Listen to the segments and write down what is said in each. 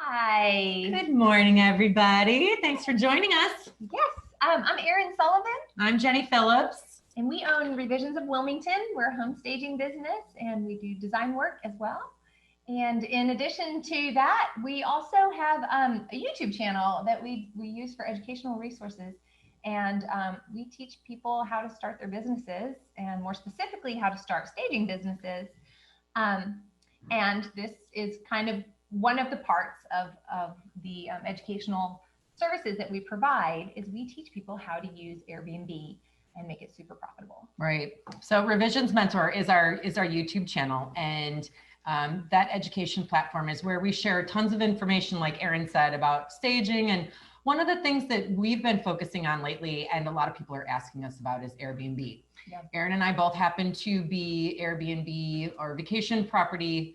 Hi. Good morning, everybody. Thanks for joining us. Yes, I'm Erin Sullivan. I'm Jenny Phillips. And we own Revisions of Wilmington. We're a home staging business and we do design work as well. And in addition to that, we also have a YouTube channel that we use for educational resources. And we teach people how to start their businesses and more specifically how to start staging businesses. And this is kind of one of the parts of the educational services that we provide is we teach people how to use Airbnb and make it super profitable. Right. So Revisions Mentor is our YouTube channel, and that education platform is where we share tons of information, like Erin said, about staging. And one of the things that we've been focusing on lately, and a lot of people are asking us about, is Airbnb. Yeah. Erin and I both happen to be Airbnb or vacation property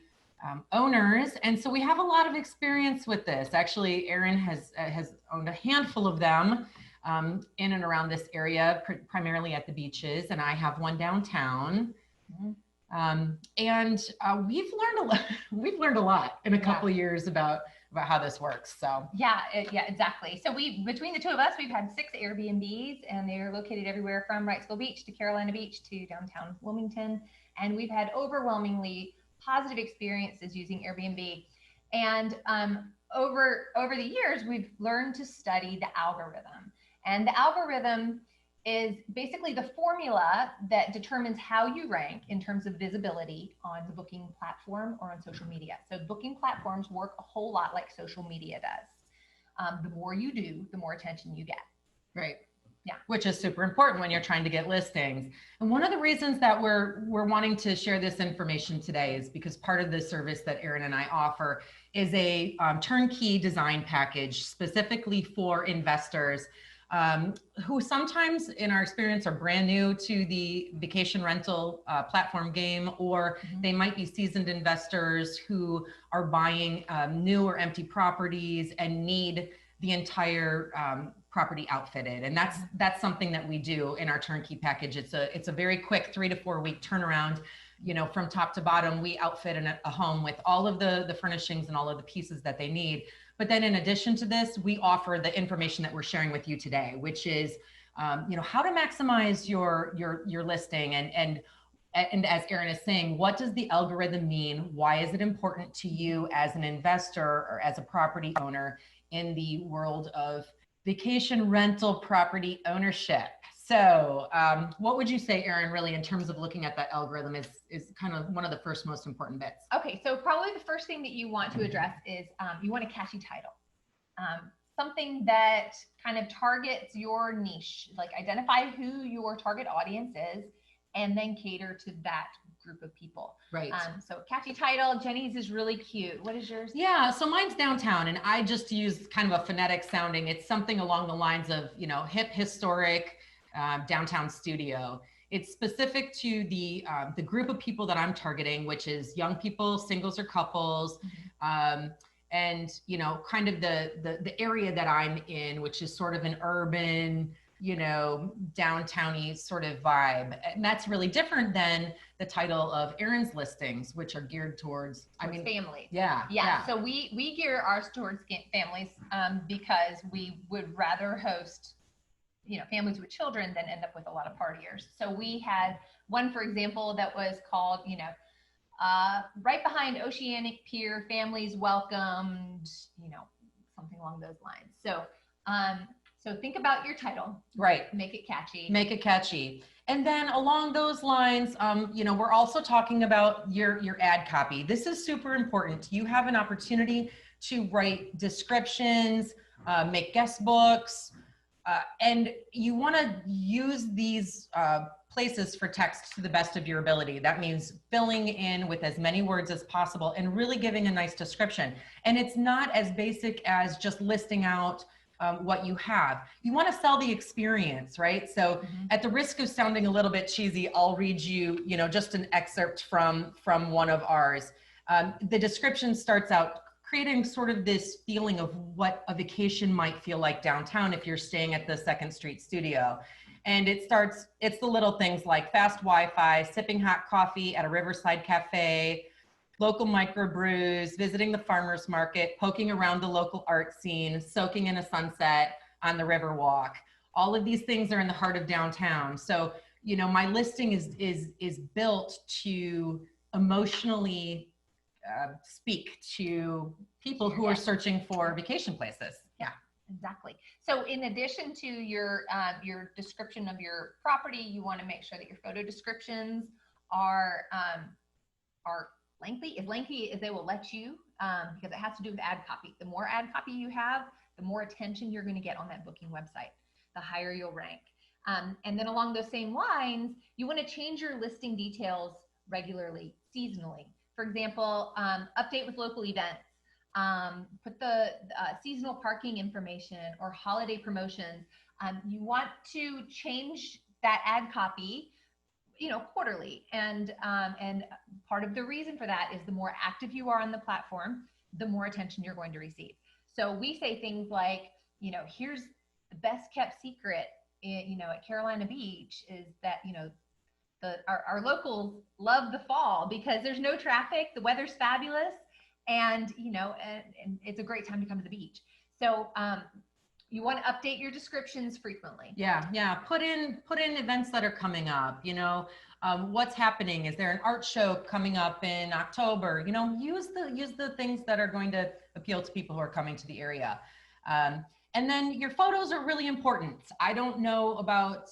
owners, and so we have a lot of experience with this. Actually, Erin has owned a handful of them in and around this area, primarily at the beaches, and I have one downtown. Mm-hmm. We've learned a lot in a couple of years about how this works. So yeah, exactly. So between the two of us, we've had 6 Airbnbs, and they're located everywhere from Wrightsville Beach to Carolina Beach to downtown Wilmington, and we've had overwhelmingly positive experiences using Airbnb. And over the years, we've learned to study the algorithm. And the algorithm is basically the formula that determines how you rank in terms of visibility on the booking platform or on social media. So booking platforms work a whole lot like social media does. The more you do, the more attention you get. Right. Yeah. Which is super important when you're trying to get listings. And one of the reasons that we're wanting to share this information today is because part of the service that Erin and I offer is a turnkey design package specifically for investors who sometimes, in our experience, are brand new to the vacation rental platform game, or they might be seasoned investors who are buying new or empty properties and need the entire property outfitted. And that's something that we do in our turnkey package. It's a very quick 3 to 4 week turnaround. You know, from top to bottom, we outfit a home with all of the furnishings and all of the pieces that they need. But then in addition to this, we offer the information that we're sharing with you today, which is, you know, how to maximize your listing. And as Erin is saying, what does the algorithm mean? Why is it important to you as an investor or as a property owner in the world of vacation rental property ownership? So what would you say, Erin, really, in terms of looking at that algorithm is kind of one of the first most important bits? Okay, so probably the first thing that you want to address is you want a catchy title. Something that kind of targets your niche, like identify who your target audience is and then cater to that group of people. Right. So catchy title. Jenny's is really cute. What is yours? Yeah, so mine's downtown, and I just use kind of a phonetic sounding. It's something along the lines of, you know, hip, historic, downtown studio. It's specific to the group of people that I'm targeting, which is young people, singles or couples, and you know, kind of the area that I'm in, which is sort of an urban, you know, downtowny sort of vibe. And that's really different than the title of Erin's listings, which are geared towards families. Yeah. So we gear ours towards families because we would rather host, you know, families with children than end up with a lot of partiers. So we had one, for example, that was called, you know, right behind Oceanic Pier, families welcomed, you know, something along those lines. So, so think about your title. Right. Make it catchy. Make it catchy. And then along those lines, you know, we're also talking about your ad copy. This is super important. You have an opportunity to write descriptions, make guest books, and you want to use these places for text to the best of your ability. That means filling in with as many words as possible and really giving a nice description. And it's not as basic as just listing out what you have. You want to sell the experience, right? So at the risk of sounding a little bit cheesy, I'll read you, you know, just an excerpt from one of ours. The description starts out creating sort of this feeling of what a vacation might feel like downtown if you're staying at the 2nd Street studio. And it's the little things like fast Wi-Fi, sipping hot coffee at a riverside cafe, local microbrews, visiting the farmer's market, poking around the local art scene, soaking in a sunset on the river walk. All of these things are in the heart of downtown. So, you know, my listing is built to emotionally speak to people who are searching for vacation places. Yeah. Exactly. So in addition to your description of your property, you want to make sure that your photo descriptions are lengthy, as lengthy as they will let you, because it has to do with ad copy. The more ad copy you have, the more attention you're going to get on that booking website, the higher you'll rank. And then along those same lines, you want to change your listing details regularly, seasonally. For example, update with local events. Put the seasonal parking information or holiday promotions. You want to change that ad copy, you know, quarterly. And part of the reason for that is the more active you are on the platform, the more attention you're going to receive. So we say things like, you know, here's the best kept secret, you know, at Carolina Beach is that, you know, our locals love the fall because there's no traffic, the weather's fabulous, and you know, and it's a great time to come to the beach. So you want to update your descriptions frequently. Yeah. Put in events that are coming up. You know, what's happening? Is there an art show coming up in October? You know, use the things that are going to appeal to people who are coming to the area. And then your photos are really important. I don't know about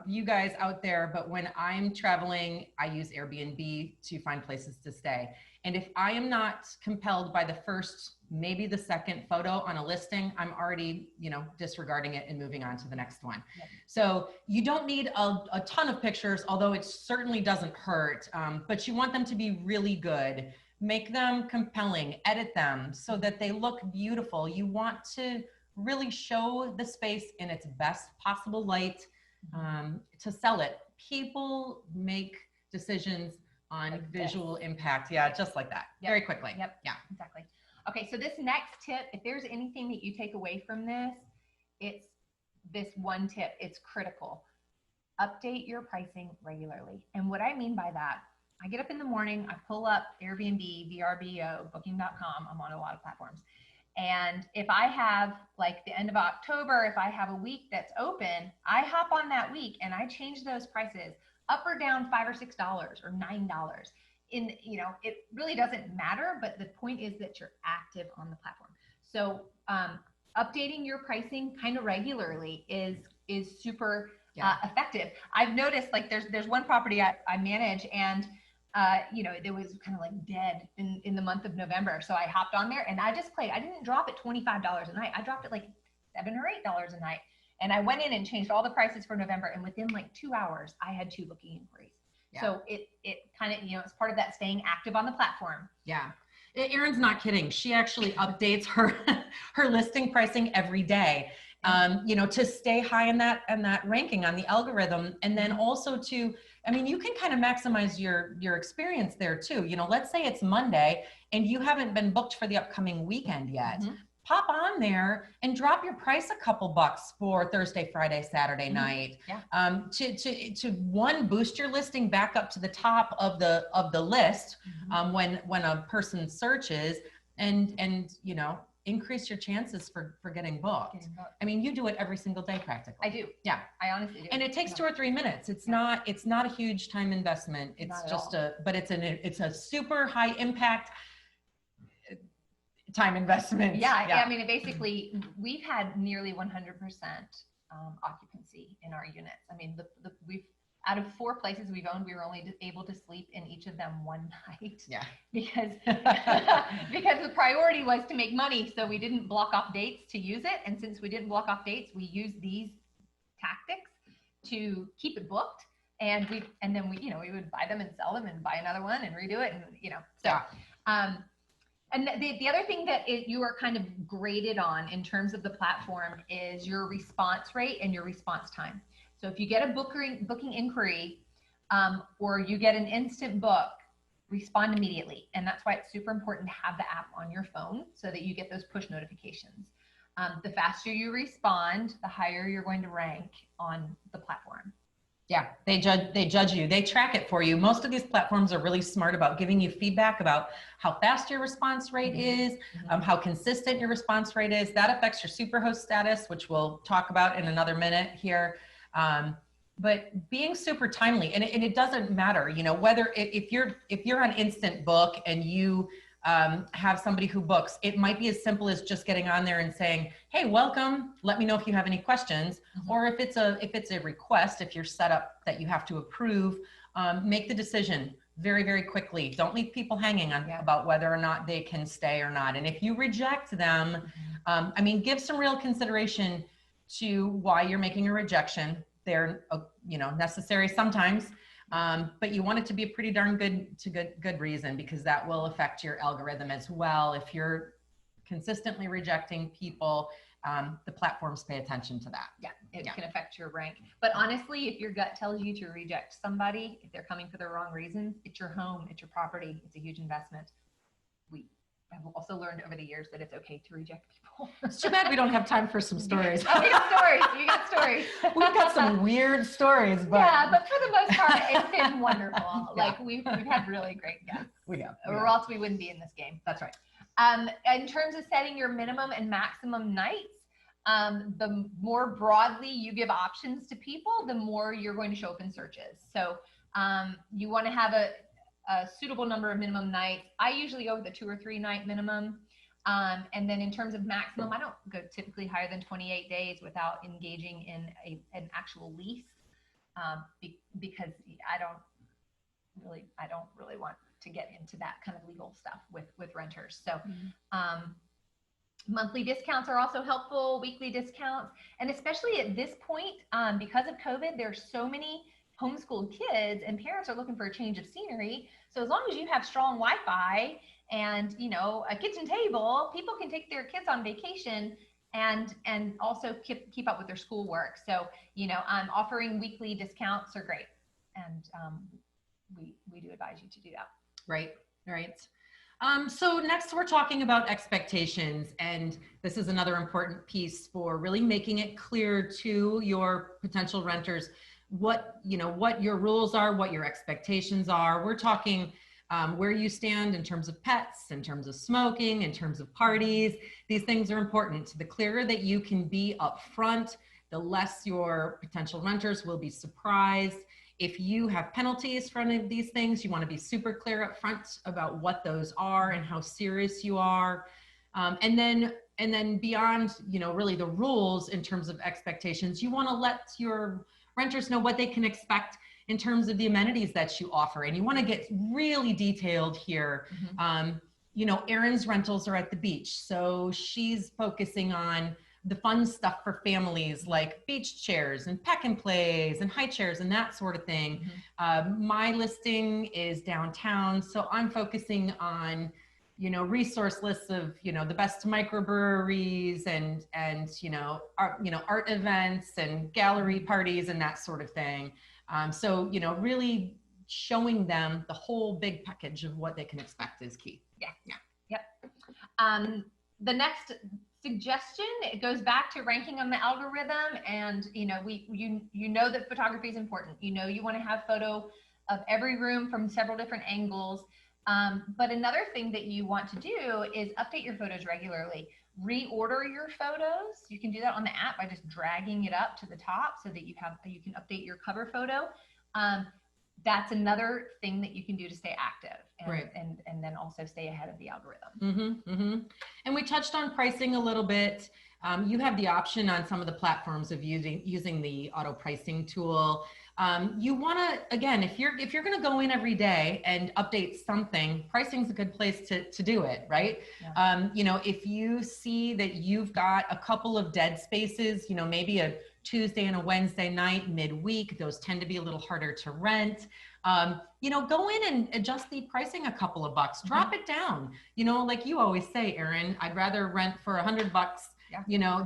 you guys out there, but when I'm traveling, I use Airbnb to find places to stay. And if I am not compelled by the first, maybe the second photo on a listing, I'm already, you know, disregarding it and moving on to the next one. Yep. So you don't need a ton of pictures, although it certainly doesn't hurt, but you want them to be really good. Make them compelling, edit them so that they look beautiful. You want to really show the space in its best possible light to sell it. People make decisions on like visual impact. Yeah, just like that. Yep. Very quickly. Yep. Yeah, exactly. Okay, so this next tip, if there's anything that you take away from this, it's this one tip. It's critical. Update your pricing regularly. And what I mean by that, I get up in the morning, I pull up Airbnb, VRBO, Booking.com. I'm on a lot of platforms. And if I have like the end of October, if I have a week that's open, I hop on that week and I change those prices up or down $5 or $6 or $9. You know, it really doesn't matter, but the point is that you're active on the platform. So updating your pricing kind of regularly is super effective. I've noticed like there's one property I manage, and you know, it was kind of like dead in the month of November. So I hopped on there and I just played. I didn't drop it $25 a night. I dropped it like $7 or $8 a night. And I went in and changed all the prices for November. And within like 2 hours, I had 2 booking inquiries. Yeah. So it kind of, you know, it's part of that staying active on the platform. Yeah. Erin's not kidding. She actually updates her listing pricing every day. You know, to stay high in that ranking on the algorithm. And then also to, I mean, you can kind of maximize your experience there too. You know, let's say it's Monday and you haven't been booked for the upcoming weekend yet. Mm-hmm. Pop on there and drop your price a couple bucks for Thursday, Friday, Saturday night. Yeah. To one, boost your listing back up to the top of the list when a person searches, and you know, increase your chances for getting booked. I mean, you do it every single day practically. I do. Yeah. I honestly do. And it takes 2 or 3 minutes. It's not a huge time investment. It's just but it's a super high impact time investment. Yeah. I mean, basically we've had nearly 100% occupancy in our units. I mean, we've, out of 4 places we've owned, we were only able to sleep in each of them one night. Yeah. Because the priority was to make money. So we didn't block off dates to use it. And since we didn't block off dates, we used these tactics to keep it booked. And then we, you know, we would buy them and sell them and buy another one and redo it. And, you know, so, and the other thing that you are kind of graded on in terms of the platform is your response rate and your response time. So if you get a booking inquiry or you get an instant book, respond immediately. And that's why it's super important to have the app on your phone so that you get those push notifications. The faster you respond, the higher you're going to rank on the platform. Yeah, they judge you. They track it for you. Most of these platforms are really smart about giving you feedback about how fast your response rate is, how consistent your response rate is. That affects your superhost status, which we'll talk about in another minute here. But being super timely, and it doesn't matter, you know, whether if you're on Instant Book and you have somebody who books, it might be as simple as just getting on there and saying, hey, welcome, let me know if you have any questions. Or if it's a request, if you're set up that you have to approve, make the decision very, very quickly. Don't leave people hanging on about whether or not they can stay or not. And if you reject them, I mean, give some real consideration to why you're making a rejection. They're, you know, necessary sometimes. But you want it to be a pretty darn good reason, because that will affect your algorithm as well. If you're consistently rejecting people, the platforms pay attention to that. Yeah, it can affect your rank. But honestly, if your gut tells you to reject somebody, if they're coming for the wrong reasons, it's your home, it's your property, it's a huge investment. We have also learned over the years that it's okay to reject people. It's too bad we don't have time for some stories. Oh, we got stories. You got stories. We've got some weird stories, but yeah, but for the most part, it's been wonderful. Like we've had really great guests. We have. Or else we wouldn't be in this game. That's right. In terms of setting your minimum and maximum nights, the more broadly you give options to people, the more you're going to show up in searches. So you want to have a suitable number of minimum nights. I usually go with a 2 or 3 night minimum. And then in terms of maximum, I don't go typically higher than 28 days without engaging in an actual lease, because I don't really want to get into that kind of legal stuff with renters. So monthly discounts are also helpful, weekly discounts, and especially at this point, because of COVID, there's so many homeschooled kids and parents are looking for a change of scenery. So as long as you have strong Wi-Fi and, you know, a kitchen table, people can take their kids on vacation and also keep up with their schoolwork. So, you know, offering weekly discounts are great. And we do advise you to do that. Right. So next we're talking about expectations, and this is another important piece for really making it clear to your potential renters what your rules are, what your expectations are. We're talking where you stand in terms of pets, in terms of smoking, in terms of parties. These things are important. The clearer that you can be upfront, the less your potential renters will be surprised. If you have penalties for any of these things, you want to be super clear up front about what those are and how serious you are. And then beyond, you know, really the rules in terms of expectations, you want to let your renters know what they can expect in terms of the amenities that you offer. And you want to get really detailed here. You know, Erin's rentals are at the beach, so she's focusing on the fun stuff for families like beach chairs and peck and plays and high chairs and that sort of thing. My listing is downtown, so I'm focusing on, you know, resource lists of, you know, the best microbreweries and art events and gallery parties and that sort of thing. So, you know, really showing them the whole big package of what they can expect is key. The next suggestion, it goes back to ranking on the algorithm, and you know that photography is important. You know, you want to have photo of every room from several different angles. But another thing that you want to do is update your photos regularly. Reorder your photos. You can do that on the app by just dragging it up to the top so that you can update your cover photo. That's another thing that you can do to stay active and then also stay ahead of the algorithm. And we touched on pricing a little bit. You have the option on some of the platforms of using the auto pricing tool. You want to, again, if you're going to go in every day and update something, pricing is a good place to do it, right? You know, if you see that you've got a couple of dead spaces, you know, maybe a Tuesday and a Wednesday night midweek, those tend to be a little harder to rent. You know, go in and adjust the pricing a couple of bucks, drop it down. You know, like you always say, Erin, I'd rather rent for $100,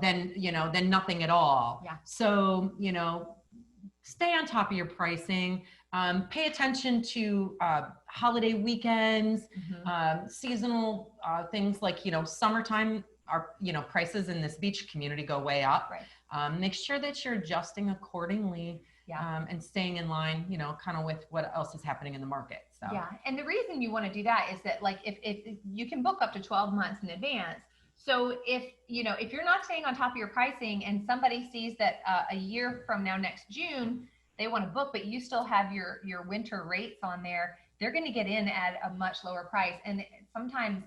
than nothing at all. So, you know, stay on top of your pricing. Pay attention to holiday weekends, seasonal things like, you know, summertime, prices in this beach community go way up. Make sure that you're adjusting accordingly and staying in line, you know, kind of with what else is happening in the market. So yeah, and the reason you want to do that is that, like, if you can book up to 12 months in advance. So if, you know, if you're not staying on top of your pricing and somebody sees that a year from now, next June, they want to book, but you still have your winter rates on there, they're going to get in at a much lower price. And sometimes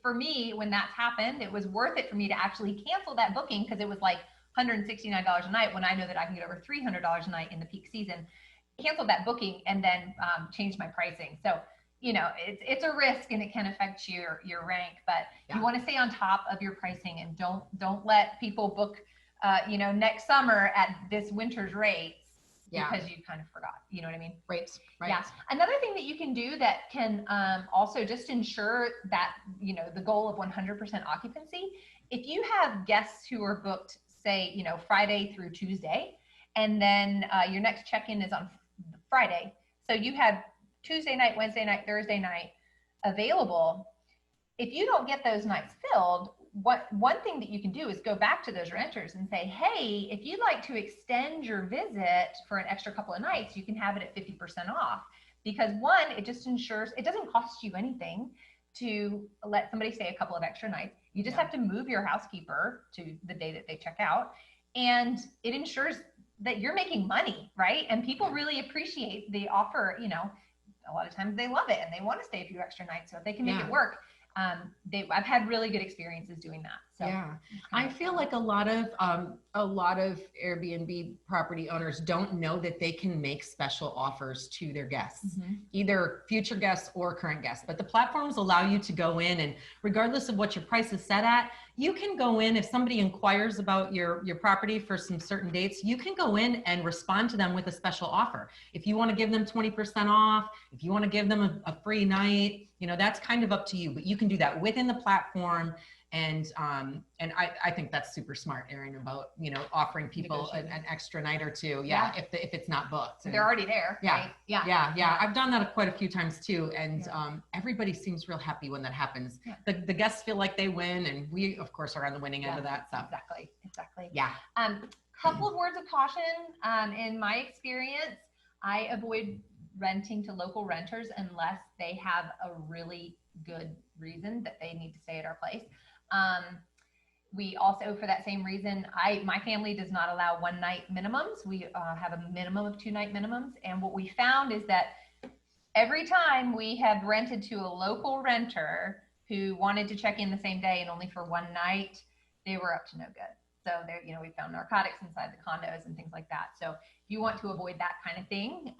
for me, when that's happened, it was worth it for me to actually cancel that booking, because it was like $169 a night when I know that I can get over $300 a night in the peak season. Canceled that booking and then changed my pricing. So, you know, it's a risk and it can affect your rank, but you want to stay on top of your pricing, and don't let people book, you know, next summer at this winter's rates because you kind of forgot, you know what I mean? Right. Yeah. Another thing that you can do that can also just ensure that, you know, the goal of 100% occupancy, if you have guests who are booked, say, you know, Friday through Tuesday, and then your next check-in is on Friday. So you have Tuesday night, Wednesday night, Thursday night available. If you don't get those nights filled, one thing that you can do is go back to those renters and say, hey, if you'd like to extend your visit for an extra couple of nights, you can have it at 50% off. Because one, it just ensures, it doesn't cost you anything to let somebody stay a couple of extra nights. You just have to move your housekeeper to the day that they check out. And it ensures that you're making money, right? And people really appreciate the offer. You know, a lot of times they love it and they want to stay a few extra nights, so if they can make it work. I've had really good experiences doing that. So yeah, I feel like a lot of Airbnb property owners don't know that they can make special offers to their guests, either future guests or current guests. But the platforms allow you to go in, and regardless of what your price is set at, you can go in. If somebody inquires about your property for some certain dates, you can go in and respond to them with a special offer. If you want to give them 20% off, if you want to give them a free night, you know, that's kind of up to you, but you can do that within the platform. And I think that's super smart, Erin, about, you know, offering people an extra night or two. If it's not booked. They're already there. Right? Yeah. I've done that quite a few times too. And everybody seems real happy when that happens. The guests feel like they win, and we of course are on the winning end of that. So Exactly. Yeah. Couple of words of caution. In my experience, I avoid renting to local renters unless they have a really good reason that they need to stay at our place. We also, for that same reason, my family does not allow one night minimums. We have a minimum of 2 night minimums. And what we found is that every time we have rented to a local renter who wanted to check in the same day and only for one night, they were up to no good. So there, you know, we found narcotics inside the condos and things like that. So if you want to avoid that kind of thing,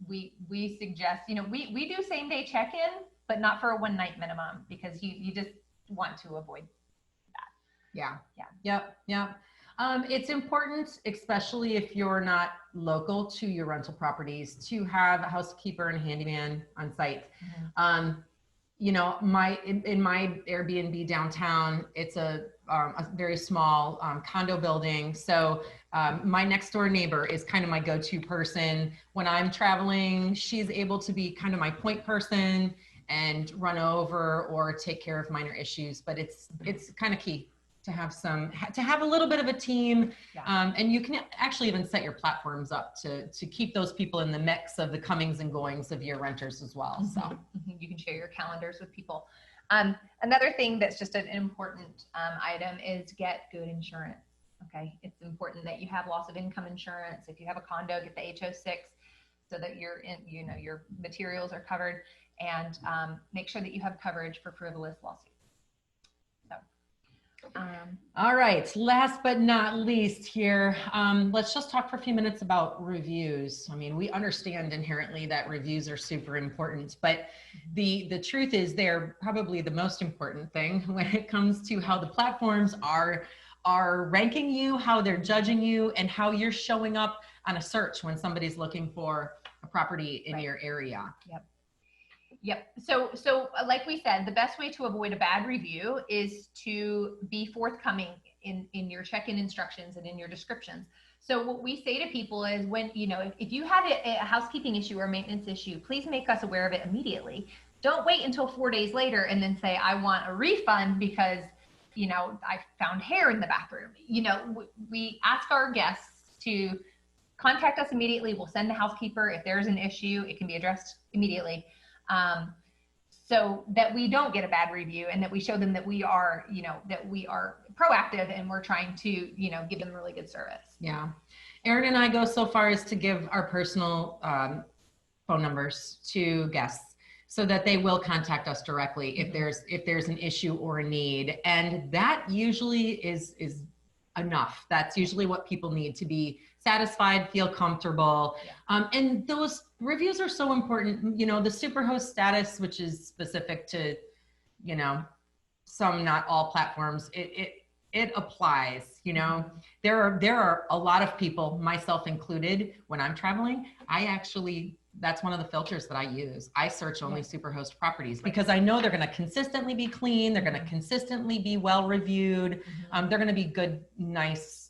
we suggest, you know, we do same day check-in, but not for a 1 night minimum, because you just want to avoid that. Yeah. It's important, especially if you're not local to your rental properties, to have a housekeeper and handyman on site. You know, in my Airbnb downtown, it's a very small condo building. So my next door neighbor is kind of my go-to person. When I'm traveling, she's able to be kind of my point person and run over or take care of minor issues. But it's kind of key to have a little bit of a team. And you can actually even set your platforms up to keep those people in the mix of the comings and goings of your renters as well. So you can share your calendars with people. Another thing that's just an important item is get good insurance. Okay, it's important that you have loss of income insurance. If you have a condo, get the HO6 so that your materials are covered, and make sure that you have coverage for frivolous lawsuits. All right, last but not least here, let's just talk for a few minutes about reviews. I mean, we understand inherently that reviews are super important, but the truth is they're probably the most important thing when it comes to how the platforms are ranking you, how they're judging you, and how you're showing up on a search when somebody's looking for a property in your area. Yep. So like we said, the best way to avoid a bad review is to be forthcoming in your check-in instructions and in your descriptions. So what we say to people is, when, you know, if you have a housekeeping issue or maintenance issue, please make us aware of it immediately. Don't wait until 4 days later and then say, I want a refund because, you know, I found hair in the bathroom. You know, we ask our guests to contact us immediately. We'll send the housekeeper. If there's an issue, it can be addressed immediately. So that we don't get a bad review, and that we show them that we are, that we are proactive and we're trying to, give them really good service. Yeah. Erin and I go so far as to give our personal phone numbers to guests so that they will contact us directly if there's an issue or a need. And that usually is enough. That's usually what people need to be satisfied, feel comfortable. Yeah. And those reviews are so important. The superhost status, which is specific to, some, not all platforms, it applies. There are a lot of people, myself included, when I'm traveling, that's one of the filters that I use. I search only superhost properties because I know they're going to consistently be clean. They're going to consistently be well reviewed. They're going to be good, nice,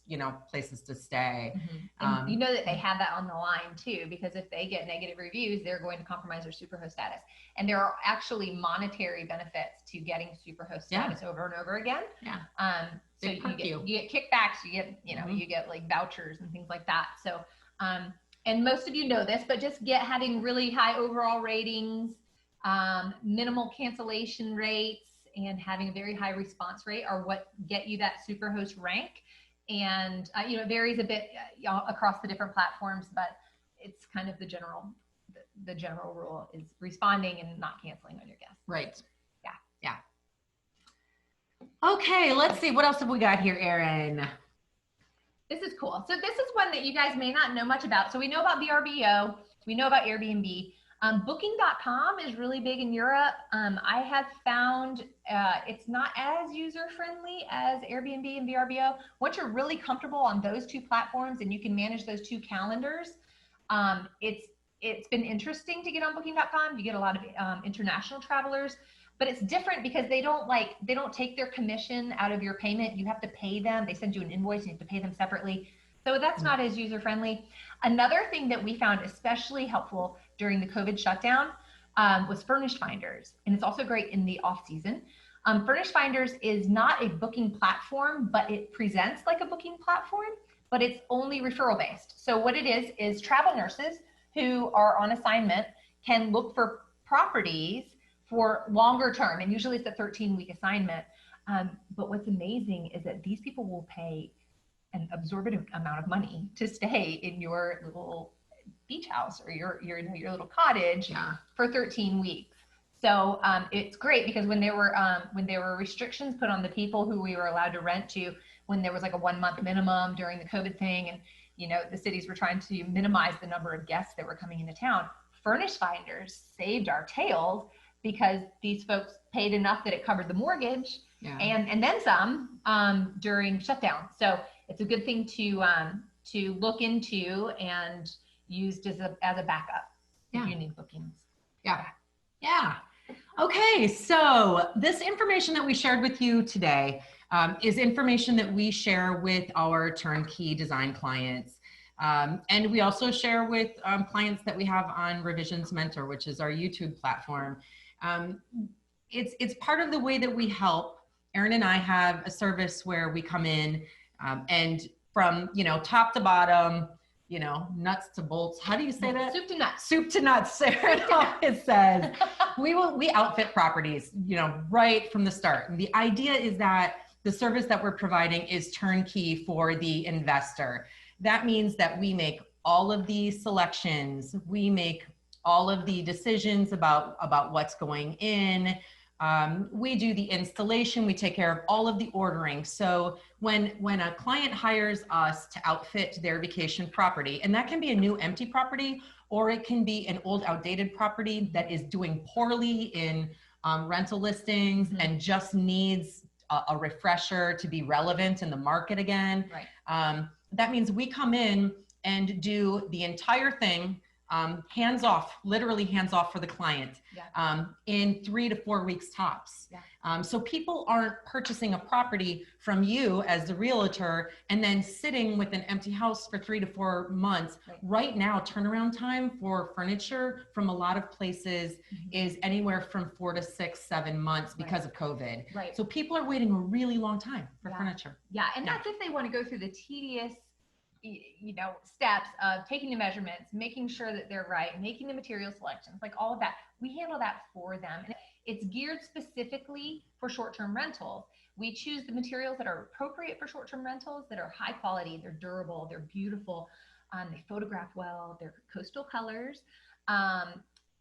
places to stay. And you know that they have that on the line too, because if they get negative reviews, they're going to compromise their superhost status. And there are actually monetary benefits to getting superhost status over and over again. Yeah. So you get kickbacks, you get, you get like vouchers and things like that. So, and most of you know this, but just having really high overall ratings, minimal cancellation rates, and having a very high response rate are what get you that superhost rank. And, it varies a bit across the different platforms, but it's kind of the general rule is responding and not canceling on your guests. Right. Yeah. Yeah. Okay. Let's see. What else have we got here, Erin? This is cool. So this is one that you guys may not know much about. So we know about VRBO. We know about Airbnb. Booking.com is really big in Europe. I have found it's not as user-friendly as Airbnb and VRBO. Once you're really comfortable on those two platforms and you can manage those two calendars, it's been interesting to get on Booking.com. You get a lot of international travelers, but it's different because they don't take their commission out of your payment. You have to pay them. They send you an invoice and you have to pay them separately. So that's not as user-friendly. Another thing that we found especially helpful during the COVID shutdown was Furnished Finders. And it's also great in the off season. Furnished Finders is not a booking platform, but it presents like a booking platform, but it's only referral based. So what it is travel nurses who are on assignment can look for properties for longer term. And usually it's a 13-week assignment. But what's amazing is that these people will pay an absorbent amount of money to stay in your little beach house or your little cottage for 13 weeks. So it's great because when there were restrictions put on the people who we were allowed to rent to, when there was like a 1-month minimum during the COVID thing, and the cities were trying to minimize the number of guests that were coming into town, Furnished Finders saved our tails because these folks paid enough that it covered the mortgage and then some during shutdown. So it's a good thing to look into and used as a backup if you need bookings. Yeah. Okay, so this information that we shared with you today is information that we share with our turnkey design clients. And we also share with clients that we have on Revisions Mentor, which is our YouTube platform. It's part of the way that we help. Erin and I have a service where we come in and from, top to bottom, nuts to bolts. How do you say that? Soup to nuts. Soup to nuts. Sarah always says we outfit properties, right from the start. And the idea is that the service that we're providing is turnkey for the investor. That means that we make all of the selections. We make all of the decisions about what's going in. We do the installation. We take care of all of the ordering. So when a client hires us to outfit their vacation property, and that can be a new empty property, or it can be an old outdated property that is doing poorly in rental listings and just needs a refresher to be relevant in the market again. Right. That means we come in and do the entire thing hands off, literally hands off for the client in 3 to 4 weeks tops. So people aren't purchasing a property from you as the realtor and then sitting with an empty house for 3 to 4 months. Right now, turnaround time for furniture from a lot of places is anywhere from 4 to 6, 7 months because of COVID. Right. So people are waiting a really long time for furniture. Yeah, and that's if they want to go through the tedious steps of taking the measurements, making sure that they're right, making the material selections, like all of that. We handle that for them. And it's geared specifically for short-term rentals. We choose the materials that are appropriate for short-term rentals, that are high quality, they're durable, they're beautiful, they photograph well, they're coastal colors.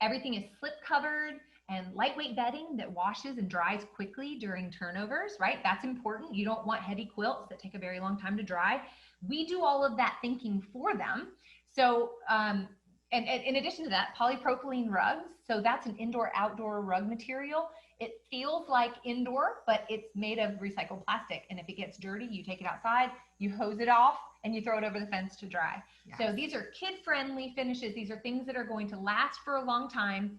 Everything is slip covered and lightweight bedding that washes and dries quickly during turnovers, right? That's important. You don't want heavy quilts that take a very long time to dry. We do all of that thinking for them. So, and in addition to that, polypropylene rugs. So that's an indoor-outdoor rug material. It feels like indoor, but it's made of recycled plastic. And if it gets dirty, you take it outside, you hose it off, and you throw it over the fence to dry. Yes. So these are kid-friendly finishes. These are things that are going to last for a long time.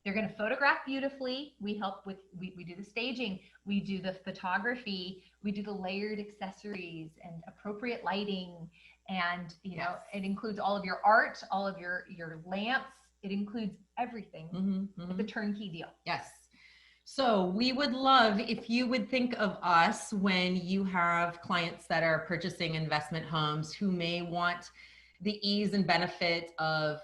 They're going to photograph beautifully. We help with, we do the staging, we do the photography, we do the layered accessories and appropriate lighting. And, yes, it includes all of your art, all of your lamps. It includes everything. Mm-hmm. It's a turnkey deal. Yes. So we would love if you would think of us when you have clients that are purchasing investment homes who may want the ease and benefit of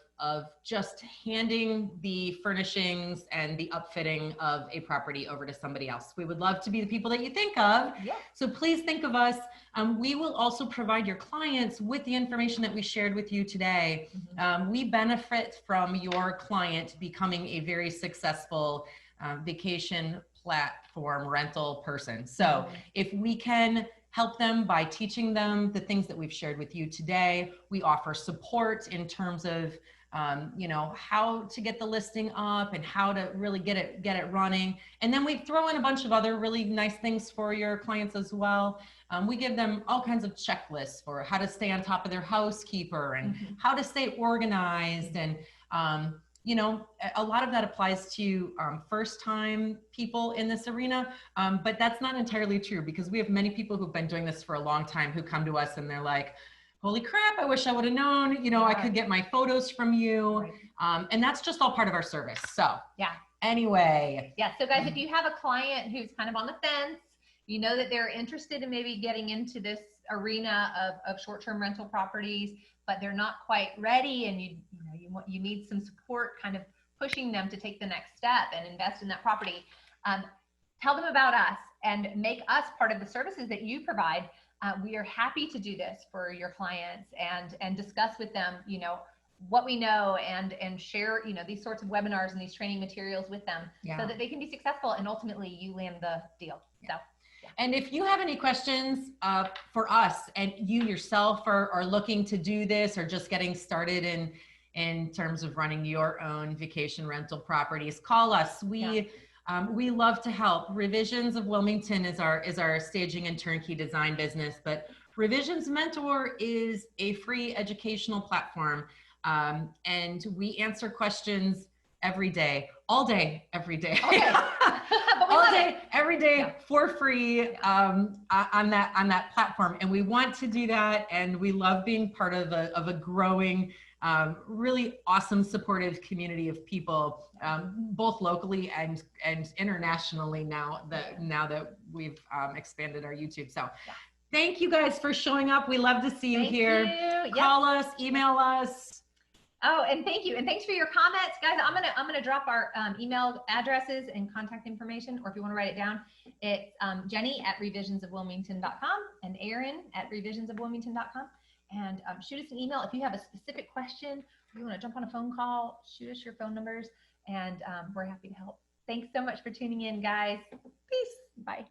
just handing the furnishings and the upfitting of a property over to somebody else. We would love to be the people that you think of. Yeah. So please think of us. We will also provide your clients with the information that we shared with you today. Mm-hmm. We benefit from your client becoming a very successful vacation platform rental person. So mm-hmm. if we can help them by teaching them the things that we've shared with you today, we offer support in terms of how to get the listing up and how to really get it running. And then we throw in a bunch of other really nice things for your clients as well. We give them all kinds of checklists for how to stay on top of their housekeeper and mm-hmm. how to stay organized. And, a lot of that applies to first-time people in this arena, but that's not entirely true because we have many people who've been doing this for a long time who come to us and they're like, holy crap, I wish I would have known, yeah. I could get my photos from you. Right. And that's just all part of our service. So yeah. Anyway. Yeah. So guys, if you have a client who's kind of on the fence, that they're interested in maybe getting into this arena of short-term rental properties, but they're not quite ready, and you need some support kind of pushing them to take the next step and invest in that property, tell them about us and make us part of the services that you provide. We are happy to do this for your clients and discuss with them, what we know and share, these sorts of webinars and these training materials with them so that they can be successful and ultimately you land the deal. So. And if you have any questions for us and you yourself are looking to do this or just getting started in terms of running your own vacation rental properties, call us. We love to help. Revisions of Wilmington is our staging and turnkey design business, but Revisions Mentor is a free educational platform. And we answer questions every day, all day, every day. Okay. All day, every day for free on that platform. And we want to do that. And we love being part of a growing, really awesome, supportive community of people, both locally and internationally now that we've expanded our YouTube. So thank you guys for showing up. We love to see you here. Call us, email us. Oh, and thank you. And thanks for your comments, guys. I'm gonna drop our email addresses and contact information, or if you want to write it down, it's Jenny@revisionsofwilmington.com and Aaron@revisionsofwilmington.com. And shoot us an email if you have a specific question, or you want to jump on a phone call, shoot us your phone numbers, and we're happy to help. Thanks so much for tuning in, guys. Peace. Bye.